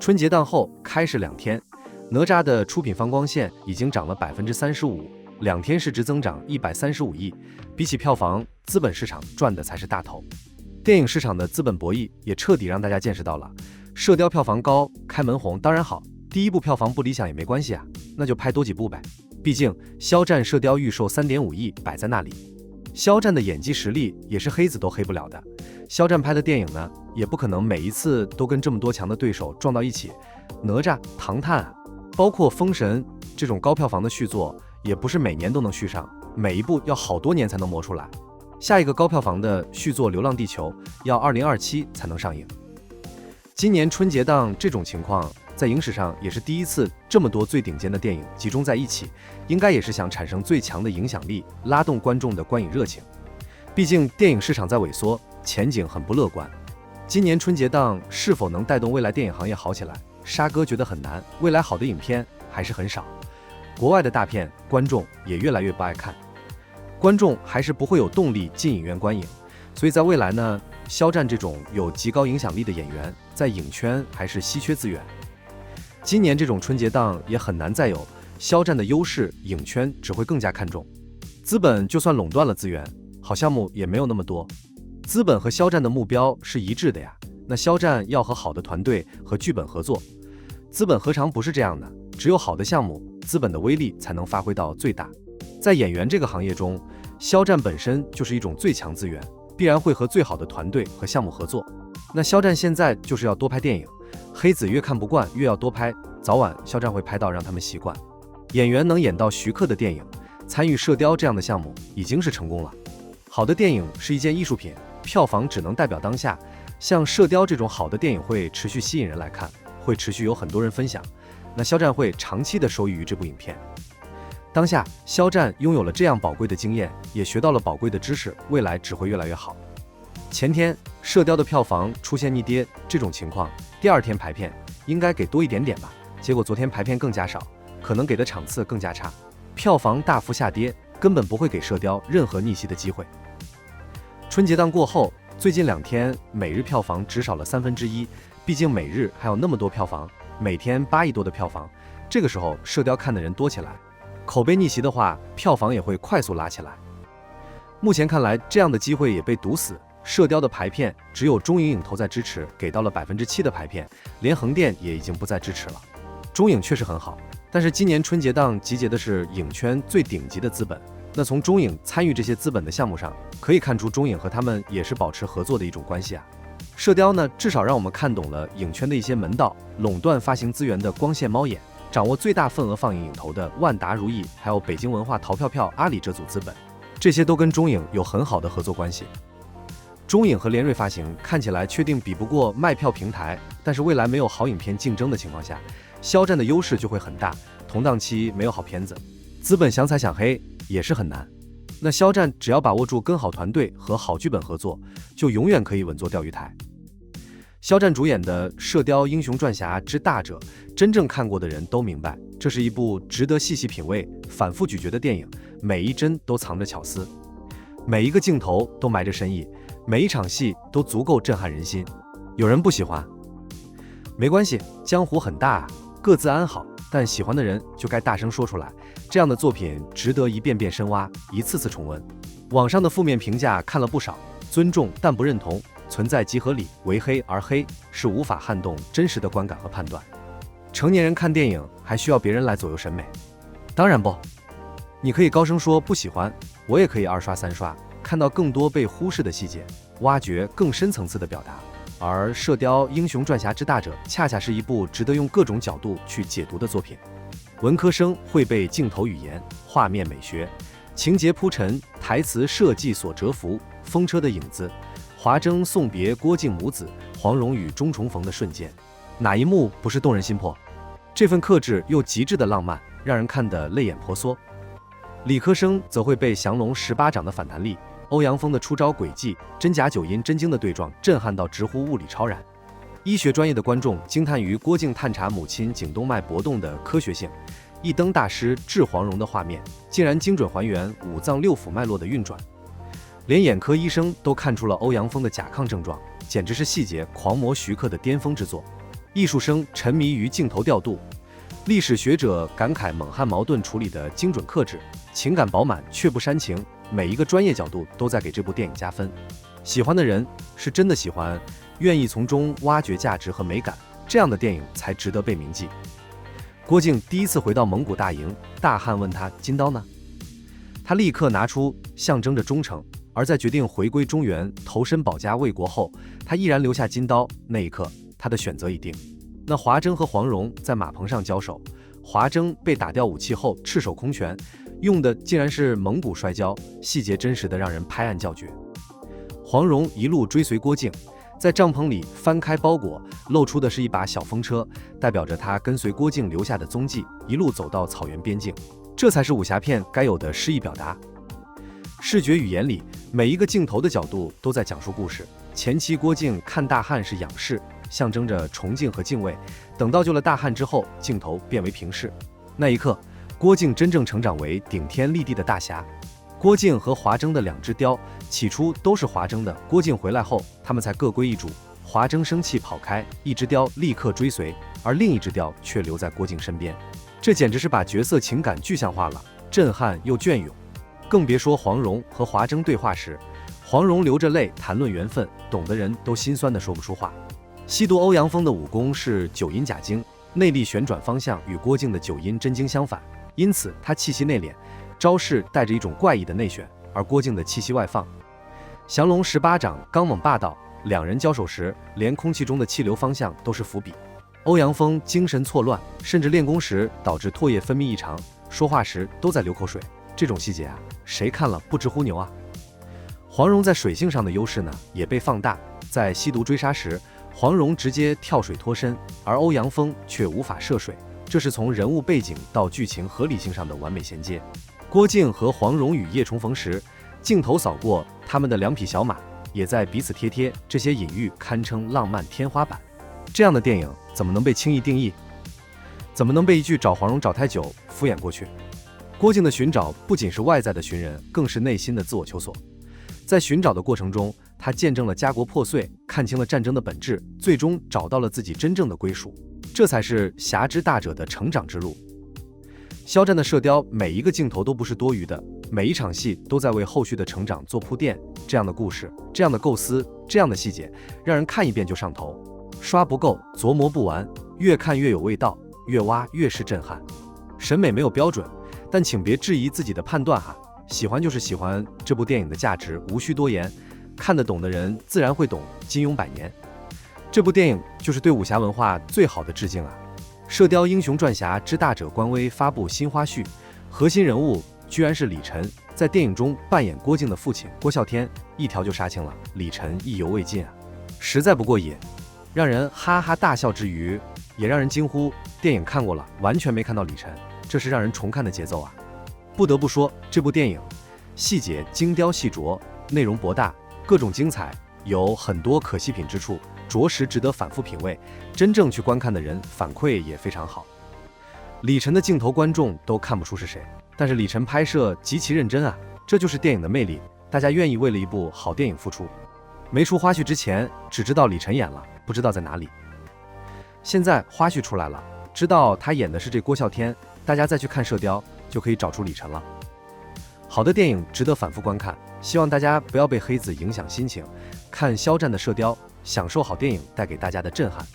春节档后开市2天，哪吒的出品方光线已经涨了35%，2天市值增长135亿，比起票房，资本市场赚的才是大头。电影市场的资本博弈也彻底让大家见识到了，射雕票房高，开门红当然好，第一部票房不理想也没关系啊，那就拍多几部呗。毕竟肖战射雕预售3.5亿摆在那里，肖战的演技实力也是黑子都黑不了的。肖战拍的电影呢，也不可能每一次都跟这么多强的对手撞到一起。哪吒、唐探啊，包括封神这种高票房的续作，也不是每年都能续上，每一部要好多年才能磨出来。下一个高票房的续作《流浪地球》要2027才能上映。今年春节档这种情况，在影史上也是第一次，这么多最顶尖的电影集中在一起，应该也是想产生最强的影响力，拉动观众的观影热情。毕竟电影市场在萎缩，前景很不乐观。今年春节档是否能带动未来电影行业好起来，沙哥觉得很难，未来好的影片还是很少。国外的大片，观众也越来越不爱看，观众还是不会有动力进影院观影。所以在未来呢，肖战这种有极高影响力的演员，在影圈还是稀缺资源。今年这种春节档也很难再有肖战的优势，影圈只会更加看重。资本就算垄断了资源，好项目也没有那么多。资本和肖战的目标是一致的呀，那肖战要和好的团队和剧本合作，资本何尝不是这样的？只有好的项目，资本的威力才能发挥到最大。在演员这个行业中，肖战本身就是一种最强资源，必然会和最好的团队和项目合作。那肖战现在就是要多拍电影，黑子越看不惯越要多拍，早晚肖战会拍到让他们习惯。演员能演到徐克的电影，参与射雕这样的项目已经是成功了。好的电影是一件艺术品，票房只能代表当下。像射雕这种好的电影会持续吸引人来看，会持续有很多人分享，那肖战会长期的受益于这部影片。当下肖战拥有了这样宝贵的经验，也学到了宝贵的知识，未来只会越来越好。前天射雕的票房出现逆跌这种情况，第二天排片应该给多一点点吧，结果昨天排片更加少，可能给的场次更加差，票房大幅下跌，根本不会给射雕任何逆袭的机会。春节档过后，最近2天每日票房只少了1/3，毕竟每日还有那么多票房，每天8亿多的票房，这个时候射雕看的人多起来，口碑逆袭的话，票房也会快速拉起来。目前看来，这样的机会也被堵死，射雕的排片只有中影影投在支持，给到了7%的排片，连横店也已经不再支持了。中影确实很好，但是今年春节档集结的是影圈最顶级的资本，那从中影参与这些资本的项目上，可以看出中影和他们也是保持合作的一种关系啊。射雕呢，至少让我们看懂了影圈的一些门道，垄断发行资源的光线猫眼，掌握最大份额放映影投的万达如意，还有北京文化淘票票阿里这组资本，这些都跟中影有很好的合作关系。中影和联瑞发行看起来确定比不过卖票平台，但是未来没有好影片竞争的情况下，肖战的优势就会很大，同档期没有好片子，资本想踩想黑也是很难。那肖战只要把握住跟好团队和好剧本合作，就永远可以稳坐钓鱼台。肖战主演的《射雕英雄传侠之大者》，真正看过的人都明白，这是一部值得细细品味、反复咀嚼的电影，每一帧都藏着巧思，每一个镜头都埋着深意，每一场戏都足够震撼人心。有人不喜欢，没关系，江湖很大啊，各自安好，但喜欢的人就该大声说出来，这样的作品值得一遍遍深挖，一次次重温。网上的负面评价看了不少，尊重但不认同，存在即合理，为黑而黑，是无法撼动真实的观感和判断。成年人看电影还需要别人来左右审美？当然不，你可以高声说不喜欢，我也可以2刷3刷，看到更多被忽视的细节，挖掘更深层次的表达。而《射雕英雄传侠之大者》恰恰是一部值得用各种角度去解读的作品。文科生会背镜头语言、画面美学、情节铺陈、台词设计所折服，风车的影子，华筝送别郭靖母子，黄蓉与钟重逢的瞬间，哪一幕不是动人心魄？这份克制又极致的浪漫，让人看得泪眼婆娑。理科生则会被降龙18掌的反弹力，欧阳锋的出招诡计，真假九阴真经的对撞，震撼到直呼物理超然。医学专业的观众惊叹于郭靖探查母亲颈动脉搏动的科学性，一灯大师治黄蓉的画面，竟然精准还原五脏六腑脉络的运转。连眼科医生都看出了欧阳锋的甲亢症状，简直是细节狂魔徐克的巅峰之作。艺术生沉迷于镜头调度，历史学者感慨蒙汉矛盾处理的精准克制，情感饱满却不煽情，每一个专业角度都在给这部电影加分。喜欢的人是真的喜欢，愿意从中挖掘价值和美感，这样的电影才值得被铭记。郭靖第一次回到蒙古大营，大汉问他金刀呢？他立刻拿出，象征着忠诚。而在决定回归中原，投身保家卫国后，他依然留下金刀。那一刻，他的选择已定。那华筝和黄蓉在马棚上交手，华筝被打掉武器后赤手空拳，用的竟然是蒙古摔跤，细节真实的让人拍案叫绝。黄蓉一路追随郭靖，在帐篷里翻开包裹，露出的是一把小风车，代表着他跟随郭靖留下的踪迹，一路走到草原边境。这才是武侠片该有的诗意表达。视觉语言里，每一个镜头的角度都在讲述故事。前期郭靖看大汉是仰视，象征着崇敬和敬畏，等到救了大汉之后，镜头变为平视。那一刻，郭靖真正成长为顶天立地的大侠。郭靖和华筝的两只雕，起初都是华筝的，郭靖回来后，他们才各归一主。华筝生气跑开，一只雕立刻追随，而另一只雕却留在郭靖身边。这简直是把角色情感具象化了，震撼又隽永。更别说黄蓉和华筝对话时，黄蓉流着泪谈论缘分，懂的人都心酸的说不出话。西毒欧阳锋的武功是九阴假经，内力旋转方向与郭靖的九阴真经相反，因此他气息内敛，招式带着一种怪异的内旋，而郭靖的气息外放。降龙18掌刚猛霸道，两人交手时，连空气中的气流方向都是伏笔。欧阳锋精神错乱，甚至练功时导致唾液分泌异常，说话时都在流口水。这种细节啊，谁看了不直呼牛啊？黄蓉在水性上的优势呢，也被放大。在西毒追杀时，黄蓉直接跳水脱身，而欧阳锋却无法涉水，这是从人物背景到剧情合理性上的完美衔接。郭靖和黄蓉与叶重逢时，镜头扫过他们的两匹小马，也在彼此贴贴，这些隐喻堪称浪漫天花板。这样的电影怎么能被轻易定义？怎么能被一句找黄蓉找太久敷衍过去？郭靖的寻找不仅是外在的寻人，更是内心的自我求索。在寻找的过程中，他见证了家国破碎，看清了战争的本质，最终找到了自己真正的归属。这才是侠之大者的成长之路。肖战的射雕每一个镜头都不是多余的，每一场戏都在为后续的成长做铺垫。这样的故事，这样的构思，这样的细节，让人看一遍就上头，刷不够，琢磨不完，越看越有味道，越挖越是震撼。审美没有标准，但请别质疑自己的判断哈。喜欢就是喜欢，这部电影的价值无需多言，看得懂的人自然会懂，金庸百年。这部电影就是对武侠文化最好的致敬啊！射雕英雄传侠之大者官微发布新花絮，核心人物居然是李晨，在电影中扮演郭靖的父亲郭啸天，一条就杀青了，李晨意犹未尽啊，实在不过瘾，让人哈哈大笑之余，也让人惊呼，电影看过了，完全没看到李晨，这是让人重看的节奏啊！不得不说，这部电影细节精雕细琢，内容博大，各种精彩，有很多可细品之处，着实值得反复品味。真正去观看的人反馈也非常好。李晨的镜头观众都看不出是谁，但是李晨拍摄极其认真啊，这就是电影的魅力，大家愿意为了一部好电影付出。没出花絮之前，只知道李晨演了，不知道在哪里。现在花絮出来了，知道他演的是这郭啸天，大家再去看射雕就可以找出李晨了。好的电影值得反复观看，希望大家不要被黑子影响心情，看肖战的射雕，享受好电影带给大家的震撼。